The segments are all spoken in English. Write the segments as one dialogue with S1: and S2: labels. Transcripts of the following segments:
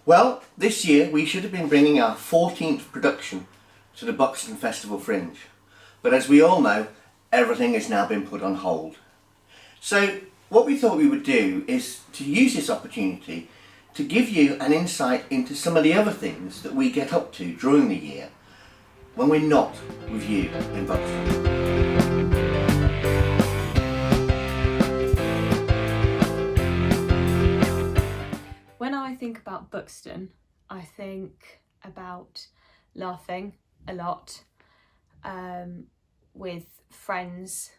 S1: Well, this year we should have been bringing our 14th production to the Buxton Festival Fringe, but as we all know, everything has now been put on hold. So what we thought we would do is to use this opportunity to give you an insight into some of the other things that we get up to during the year when we're not with you in Buxton.
S2: When I think about Buxton, I think about laughing a lot with friends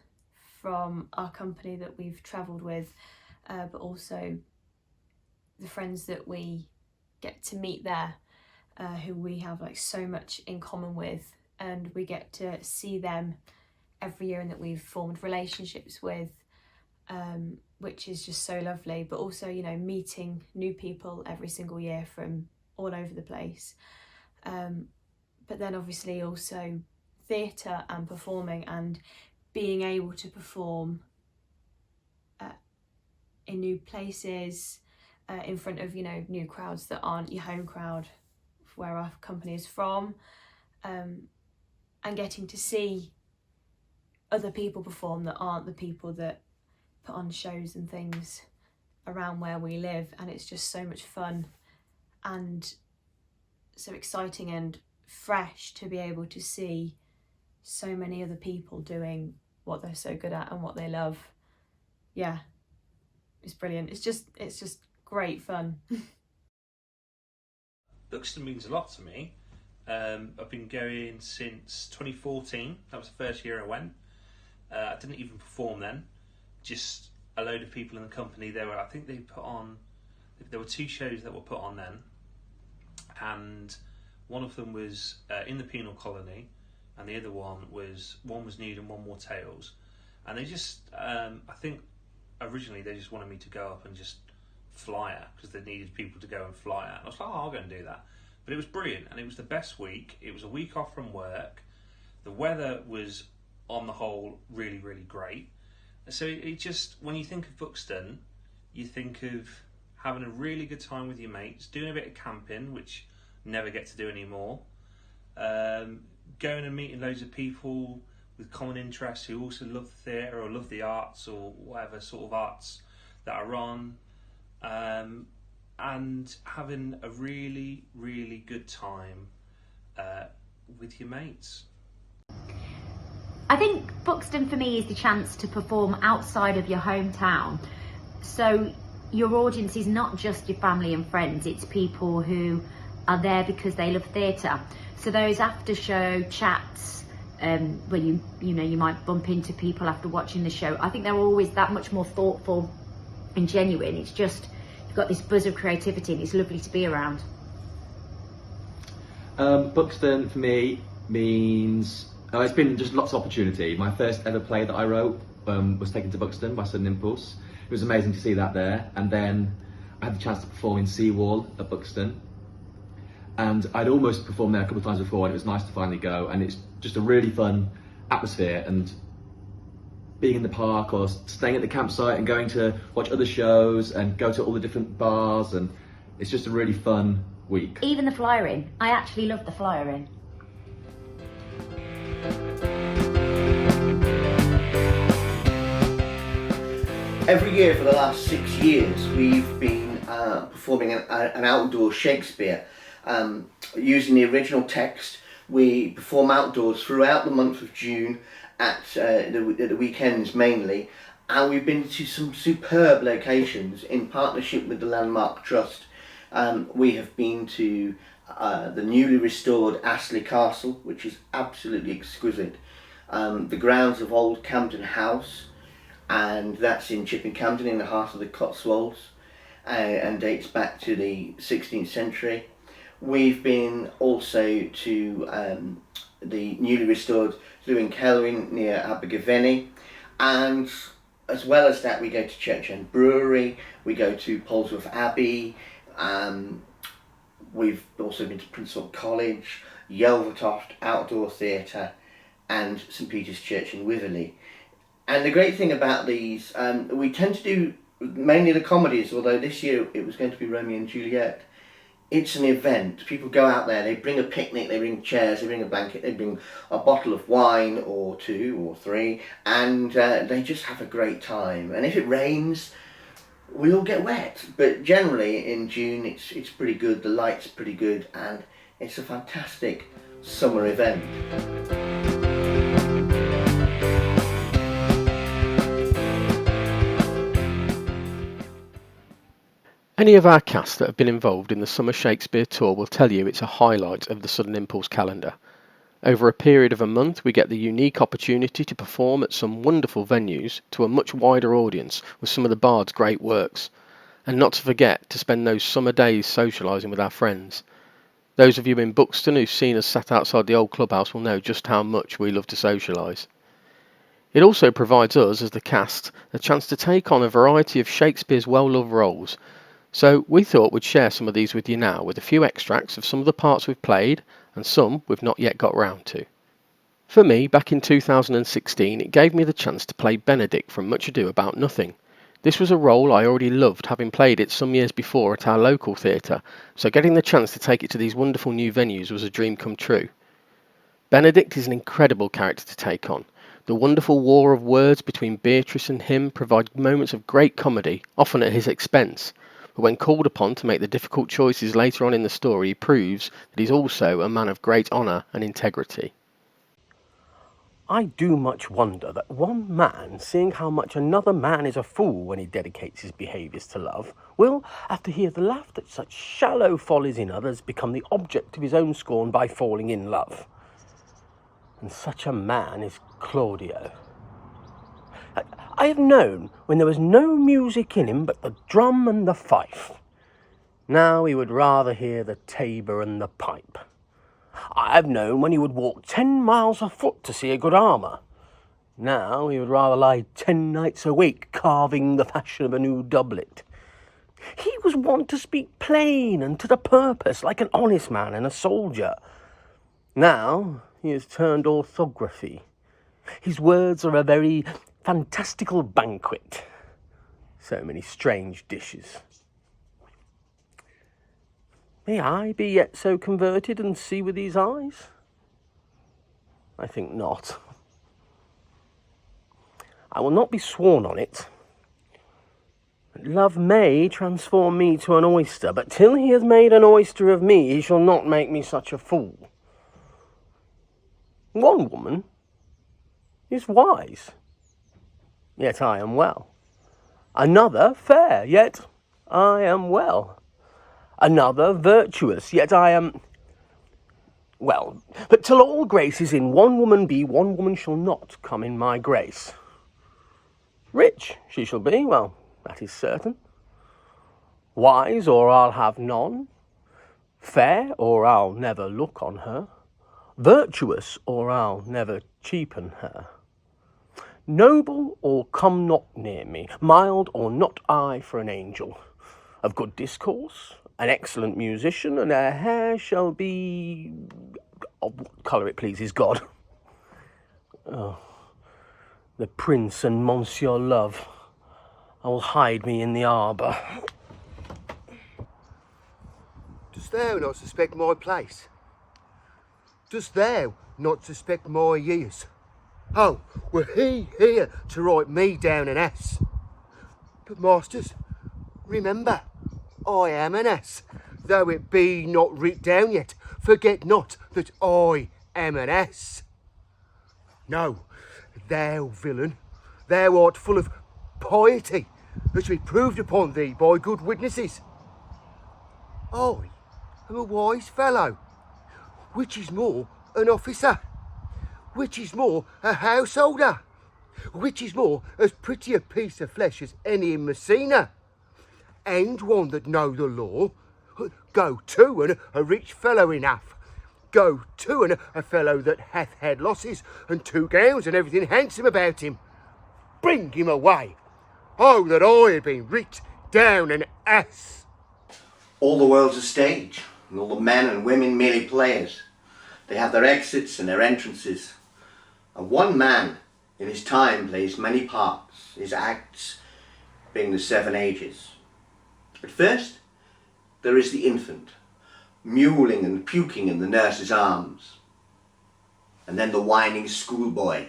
S2: from our company that we've travelled with, but also the friends that we get to meet there, who we have like so much in common with, and we get to see them every year and that we've formed relationships with, which is just so lovely. But also, you know, meeting new people every single year from all over the place. But then obviously also theatre and performing, and being able to perform in new places, in front of, you know, new crowds that aren't your home crowd where our company is from, and getting to see other people perform that aren't the people that put on shows and things around where we live. And it's just so much fun and so exciting and fresh to be able to see so many other people doing what they're so good at and what they love. Yeah, it's brilliant. It's just great fun.
S3: Buxton means a lot to me. I've been going since 2014. That was the first year I went. I didn't even perform then. Just a load of people in the company. There were two shows that were put on then, and one of them was in the penal colony, and the other one was Nude and One More Tales. And they just, I think originally they just wanted me to go up and just fly it, because they needed people to go and fly it. And I was like, oh, I'll go and do that. But it was brilliant, and it was the best week. It was a week off from work. The weather was, on the whole, really, really great. So it just, when you think of Buxton, you think of having a really good time with your mates, doing a bit of camping, which never get to do anymore, going and meeting loads of people with common interests who also love the theatre or love the arts or whatever sort of arts that are on, and having a really, really good time with your mates.
S4: I think Buxton for me is the chance to perform outside of your hometown. So your audience is not just your family and friends, it's people who are there because they love theatre. So those after show chats, where you might bump into people after watching the show, I think they're always that much more thoughtful and genuine. It's just, you've got this buzz of creativity and it's lovely to be around.
S5: Buxton for me means, it's been just lots of opportunity. My first ever play that I wrote was taken to Buxton by Sudden Impulse. It was amazing to see that there. And then I had the chance to perform in Seawall at Buxton. And I'd almost performed there a couple of times before, and it was nice to finally go. And it's just a really fun atmosphere, and being in the park or staying at the campsite and going to watch other shows and go to all the different bars, and it's just a really fun week.
S4: Even the flyer in. I actually love the flyer in.
S1: Every year for the last 6 years we've been performing an outdoor Shakespeare. Using the original text, we perform outdoors throughout the month of June at the weekends mainly, and we've been to some superb locations in partnership with the Landmark Trust. We have been to the newly restored Astley Castle, which is absolutely exquisite, the grounds of Old Camden House, and that's in Chipping Campden in the heart of the Cotswolds, and dates back to the 16th century. We've been also to the newly restored Lewin Kelwyn near Abergavenny, and as well as that we go to Church End Brewery, we go to Polesworth Abbey, we've also been to Princeton College, Yelvertoft Outdoor Theatre, and St Peter's Church in Witherley. And the great thing about these, we tend to do mainly the comedies, although this year it was going to be Romeo and Juliet. it's an event. People go out there, they bring a picnic, they bring chairs, they bring a blanket, they bring a bottle of wine or 2 or 3, and they just have a great time. And if it rains, we all get wet. But generally in June it's pretty good, the light's pretty good, and it's a fantastic summer event.
S6: Any of our cast that have been involved in the Summer Shakespeare Tour will tell you it's a highlight of the Sudden Impulse calendar. Over a period of a month, we get the unique opportunity to perform at some wonderful venues to a much wider audience with some of the Bard's great works, and not to forget to spend those summer days socialising with our friends. Those of you in Buxton who've seen us sat outside the old clubhouse will know just how much we love to socialise. It also provides us, as the cast, a chance to take on a variety of Shakespeare's well-loved roles. So we thought we'd share some of these with you now, with a few extracts of some of the parts we've played and some we've not yet got round to. For me, back in 2016, it gave me the chance to play Benedict from Much Ado About Nothing. This was a role I already loved, having played it some years before at our local theatre, so getting the chance to take it to these wonderful new venues was a dream come true. Benedict is an incredible character to take on. The wonderful war of words between Beatrice and him provide moments of great comedy, often at his expense. But when called upon to make the difficult choices later on in the story, he proves that he's also a man of great honour and integrity.
S7: I do much wonder that one man, seeing how much another man is a fool when he dedicates his behaviours to love, will, after he hath laughed at such shallow follies in others, become the object of his own scorn by falling in love. And such a man is Claudio. I have known when there was no music in him but the drum and the fife. Now he would rather hear the tabor and the pipe. I have known when he would walk 10 miles afoot to see a good armour. Now he would rather lie 10 nights awake carving the fashion of a new doublet. He was wont to speak plain and to the purpose, like an honest man and a soldier. Now he has turned orthography. His words are a very fantastical banquet. So many strange dishes. May I be yet so converted and see with these eyes? I think not. I will not be sworn on it. Love may transform me to an oyster, but till he has made an oyster of me, he shall not make me such a fool. One woman is wise, yet I am well. Another fair, yet I am well. Another virtuous, yet I am well. But till all graces in one woman be, one woman shall not come in my grace. Rich she shall be, well, that is certain. Wise, or I'll have none. Fair, or I'll never look on her. Virtuous, or I'll never cheapen her. Noble, or come not near me. Mild, or not I for an angel. Of good discourse, an excellent musician, and her hair shall be of what colour it pleases God. Oh, the Prince and Monsieur Love, I will hide me in the arbour.
S8: Dost thou not suspect my place? Dost thou not suspect my years? Oh, were he here to write me down an S? But masters, remember, I am an S, though it be not writ down yet. Forget not that I am an S. No, thou villain, thou art full of piety, as we proved upon thee by good witnesses. I am a wise fellow, which is more, an officer, which is more, a householder, which is more, as pretty a piece of flesh as any in Messina, and one that know the law. Go to, and a rich fellow enough. Go to, and a fellow that hath had losses, and 2 gowns and everything handsome about him. Bring him away. Oh, that I had been writ down an ass.
S1: All the world's a stage, and all the men and women merely players. They have their exits and their entrances. And one man in his time plays many parts, his acts being the 7 ages. At first, there is the infant, mewling and puking in the nurse's arms. And then the whining schoolboy,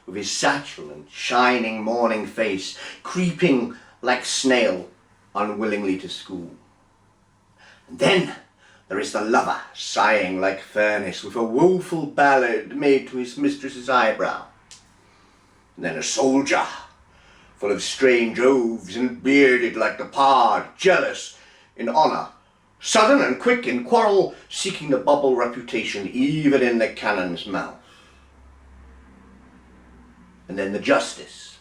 S1: with his satchel and shining morning face, creeping like snail unwillingly to school. And then there is the lover, sighing like furnace, with a woeful ballad made to his mistress's eyebrow. And then a soldier, full of strange oaths and bearded like the pard, jealous in honour, sudden and quick in quarrel, seeking the bubble reputation even in the cannon's mouth. And then the justice,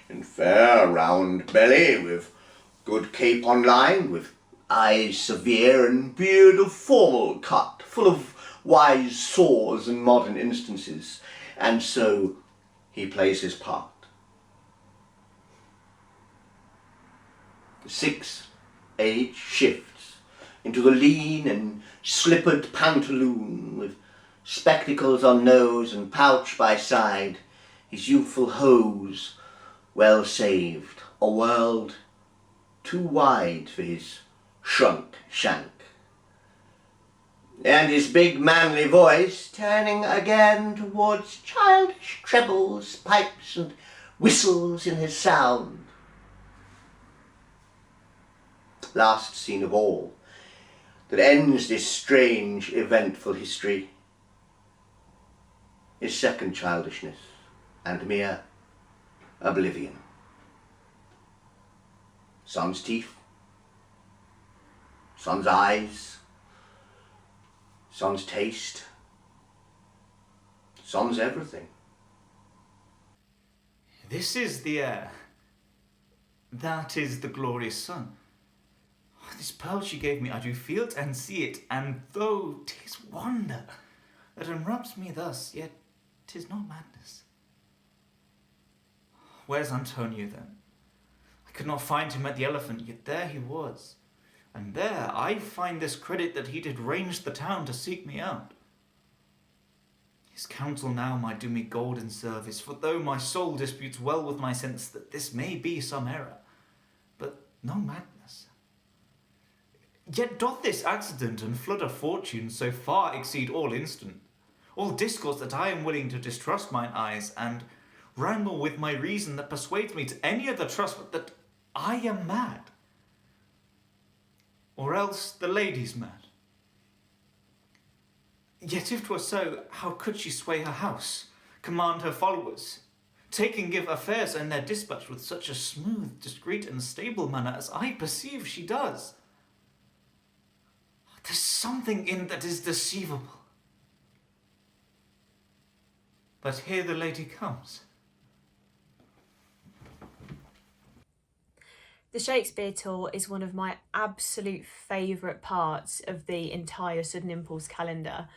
S1: in fair round belly, with good cape on line, with eyes severe and beard of formal cut, full of wise saws and modern instances, and so he plays his part. 6 age shifts into the lean and slippered pantaloon, with spectacles on nose and pouch by side, his youthful hose well saved, a world too wide for his shrunk shank. And his big manly voice turning again towards childish trebles, pipes and whistles in his sound. Last scene of all, that ends this strange, eventful history, is second childishness and mere oblivion. Son's teeth, son's eyes, son's taste, son's everything.
S9: This is the air. That is the glorious sun. This pearl she gave me, I do feel it and see it, and though 'tis wonder that enwraps me thus, yet 'tis not madness. Where's Antonio then? I could not find him at the Elephant, yet there he was. And there I find this credit that he did range the town to seek me out. His counsel now might do me golden service, for though my soul disputes well with my sense that this may be some error, but no madness. Yet doth this accident and flood of fortune so far exceed all instant, all discourse, that I am willing to distrust mine eyes, and wrangle with my reason that persuades me to any other trust but that I am mad, or else the lady's mad. Yet if 'twere so, how could she sway her house, command her followers, take and give affairs and their dispatch with such a smooth, discreet, and stable manner as I perceive she does? There's something in that is deceivable. But here the lady comes.
S2: The Shakespeare tour is one of my absolute favourite parts of the entire Sudden Impulse calendar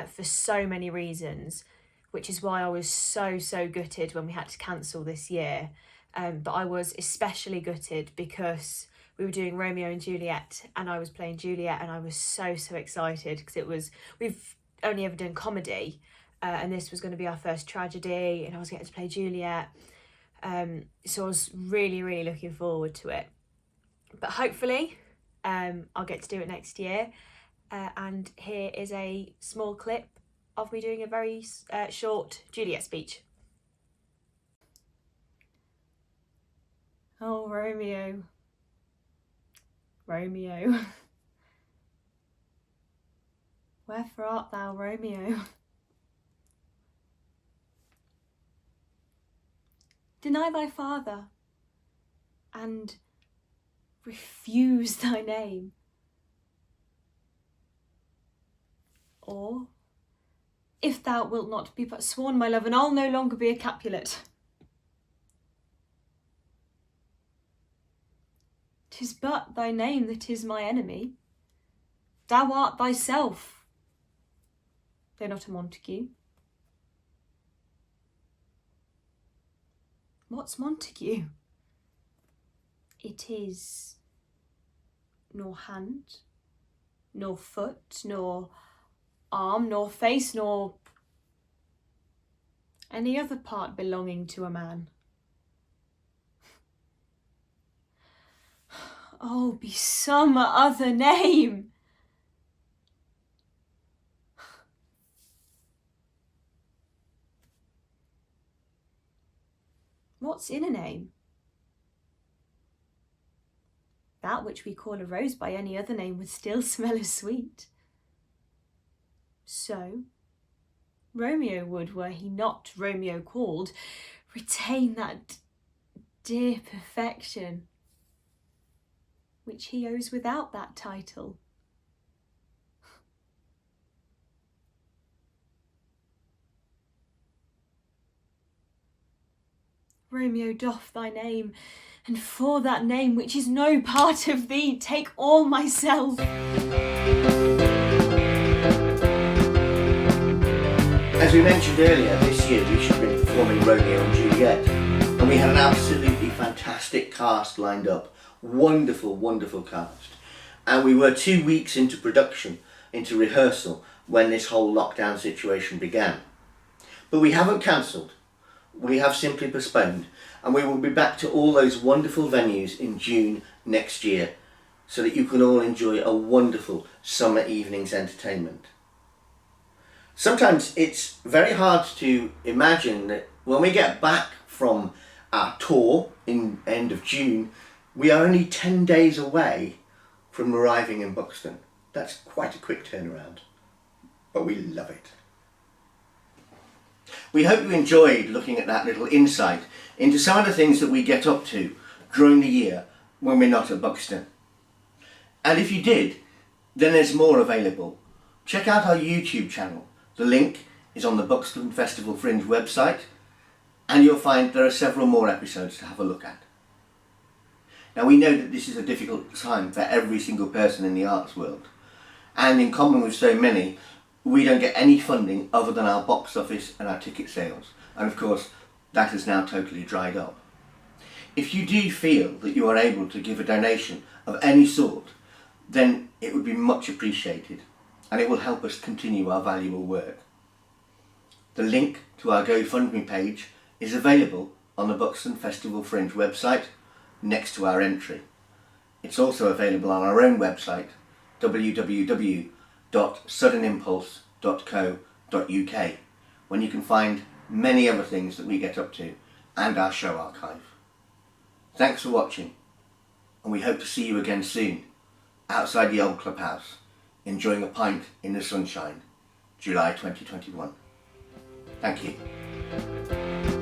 S2: for so many reasons, which is why I was so gutted when we had to cancel this year. But I was especially gutted because we were doing Romeo and Juliet and I was playing Juliet, and I was so excited because we've only ever done comedy and this was going to be our first tragedy, and I was getting to play Juliet. So I was really looking forward to it, but hopefully I'll get to do it next year, and here is a small clip of me doing a very short Juliet speech. Oh, Romeo, Romeo, wherefore art thou, Romeo? Deny thy father, and refuse thy name. Or, if thou wilt not be but sworn, my love, and I'll no longer be a Capulet. 'Tis but thy name that is my enemy. Thou art thyself, though not a Montague. What's Montague? It is nor hand, nor foot, nor arm, nor face, nor any other part belonging to a man. Oh, be some other name. what's in a name? That which we call a rose by any other name would still smell as sweet. So, Romeo would, were he not Romeo called, retain that dear perfection which he owes without that title. Romeo, doff thy name, and for that name which is no part of thee, take all myself.
S1: As we mentioned earlier, this year we should have been performing Romeo and Juliet, and we had an absolutely fantastic cast lined up. Wonderful, wonderful cast. And we were 2 weeks into production, into rehearsal, when this whole lockdown situation began. But we haven't cancelled. We have simply postponed, and we will be back to all those wonderful venues in June next year, so that you can all enjoy a wonderful summer evening's entertainment. Sometimes it's very hard to imagine that when we get back from our tour in end of June, we are only 10 days away from arriving in Buxton. That's quite a quick turnaround, but we love it. We hope you enjoyed looking at that little insight into some of the things that we get up to during the year when we're not at Buxton. And if you did, then there's more available. Check out our YouTube channel. The link is on the Buxton Festival Fringe website, and you'll find there are several more episodes to have a look at. Now, we know that this is a difficult time for every single person in the arts world, and in common with so many, we don't get any funding other than our box office and our ticket sales, and of course that has now totally dried up. If you do feel that you are able to give a donation of any sort, then it would be much appreciated, and it will help us continue our valuable work. The link to our GoFundMe page is available on the Buxton Festival Fringe website next to our entry. It's also available on our own website, www.suddenimpulse.co.uk, when you can find many other things that we get up to and our show archive. Thanks for watching, and we hope to see you again soon, outside the old clubhouse, enjoying a pint in the sunshine, July 2021. Thank you.